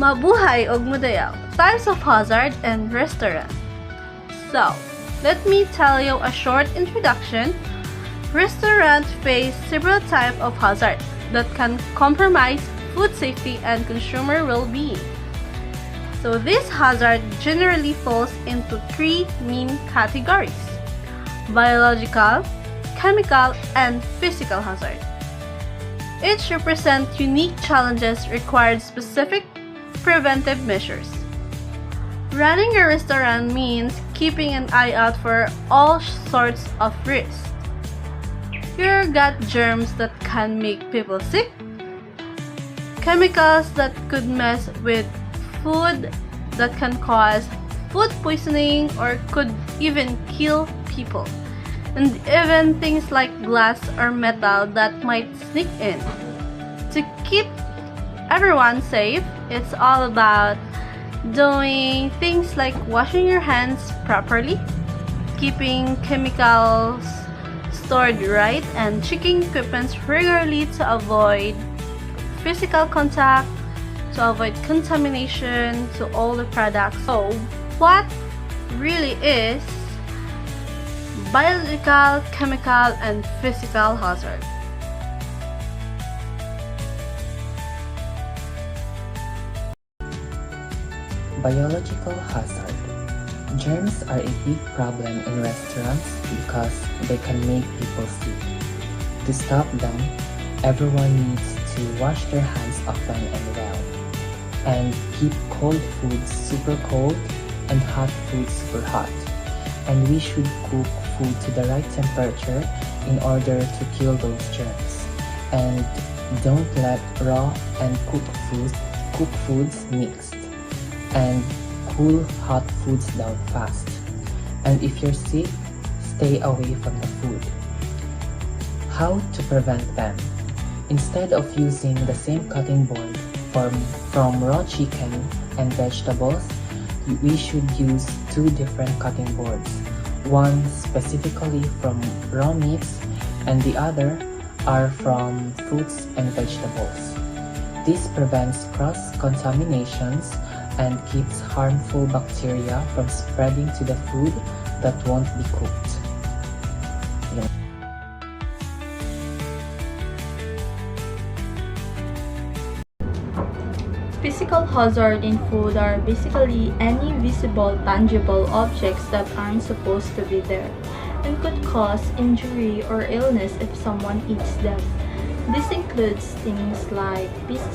Mabuhay og mudayaw, types of hazard in restaurant. So, let me tell you a short introduction. Restaurants face several types of hazards that can compromise food safety and consumer well-being. So this hazard generally falls into three main categories: biological, chemical, and physical hazard. Each represent unique challenges required specific preventive measures. Running a restaurant means keeping an eye out for all sorts of risks. You've got germs that can make people sick, chemicals that could mess with food that can cause food poisoning or could even kill people, and even things like glass or metal that might sneak in. To keep everyone safe, it's all about doing things like washing your hands properly, keeping chemicals stored right, and checking equipment regularly to avoid physical contact, to avoid contamination to all the products. So, what really is biological, chemical, and physical hazard? Biological hazard. Germs are a big problem in restaurants because they can make people sick. To stop them, everyone needs to wash their hands often and well, and keep cold foods super cold and hot foods super hot. And we should cook food to the right temperature in order to kill those germs. And don't let raw and cooked foods mixed. And cool hot foods down fast. And if you're sick, stay away from the food. How to prevent them? Instead of using the same cutting board from raw chicken and vegetables, we should use two different cutting boards. One specifically from raw meats and the other are from fruits and vegetables. This prevents cross-contaminations and keeps harmful bacteria from spreading to the food that won't be cooked. Physical hazard in food are basically any visible, tangible objects that aren't supposed to be there and could cause injury or illness if someone eats them. This includes things like pieces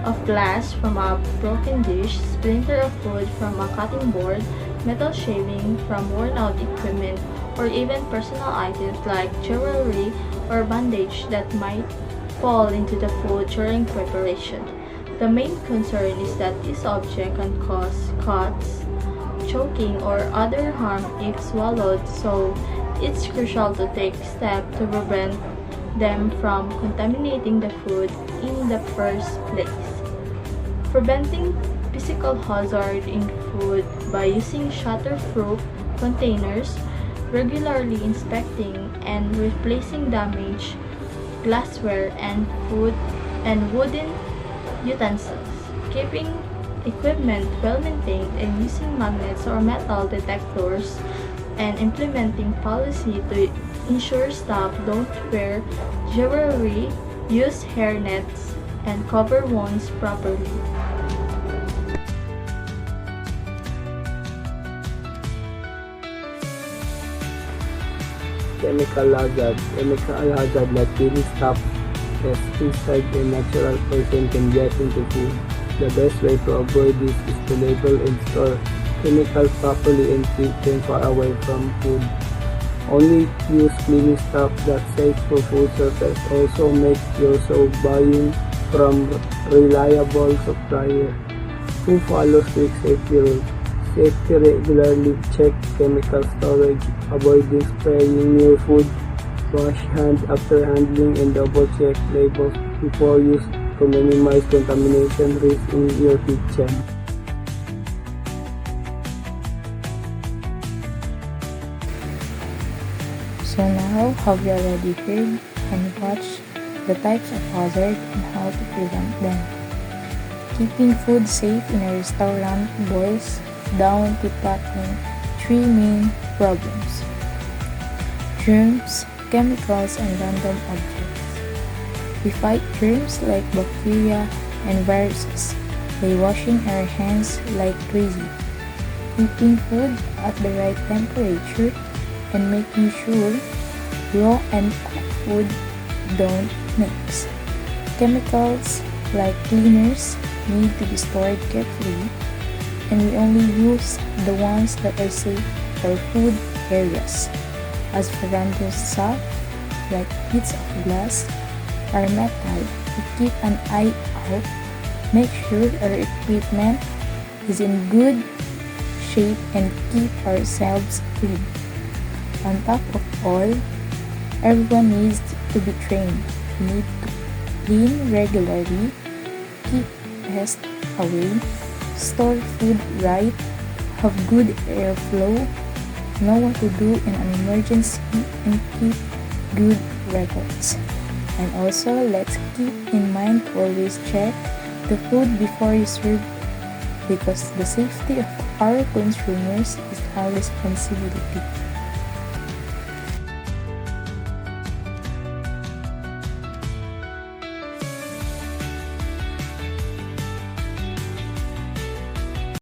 of glass from a broken dish, splinter of wood from a cutting board, metal shaving from worn-out equipment, or even personal items like jewelry or bandage that might fall into the food during preparation. The main concern is that this object can cause cuts, choking, or other harm if swallowed, so it's crucial to take steps to prevent them from contaminating the food in the first place. Preventing physical hazard in food by using shatterproof containers, regularly inspecting and replacing damaged glassware and wooden utensils, keeping equipment well maintained and using magnets or metal detectors, and implementing policy to ensure staff don't wear jewelry, use hairnets, and cover wounds properly. Chemical hazard like killing stuff pesticide a natural person can get into food. The best way to avoid this is to label and store chemicals properly and keep them far away from food. Only use cleaning stuff that's safe for food sources. Also make sure buying from reliable supplier who follow strict safety rules. Safety regularly check chemical storage, avoiding spraying near food. Wash hands after handling and double-check labels before use to minimize contamination risk in your kitchen. So now, have you already heard and watched the types of hazard and how to prevent them? Keeping food safe in a restaurant boils down to tackling three main problems: germs, chemicals, and random objects. We fight germs like bacteria and viruses by washing our hands like crazy, cooking food at the right temperature, and making sure raw and cooked food don't mix. Chemicals like cleaners need to be stored carefully, and we only use the ones that are safe for food areas. As for random stuff like bits of glass or metal, we keep an eye out, make sure our equipment is in good shape, and keep ourselves clean. On top of all, everyone needs to be trained. We need to clean regularly, keep pests away, store food right, have good airflow, know what to do in an emergency, and keep good records. And also, let's keep in mind to always check the food before you serve it, because the safety of our consumers is our responsibility.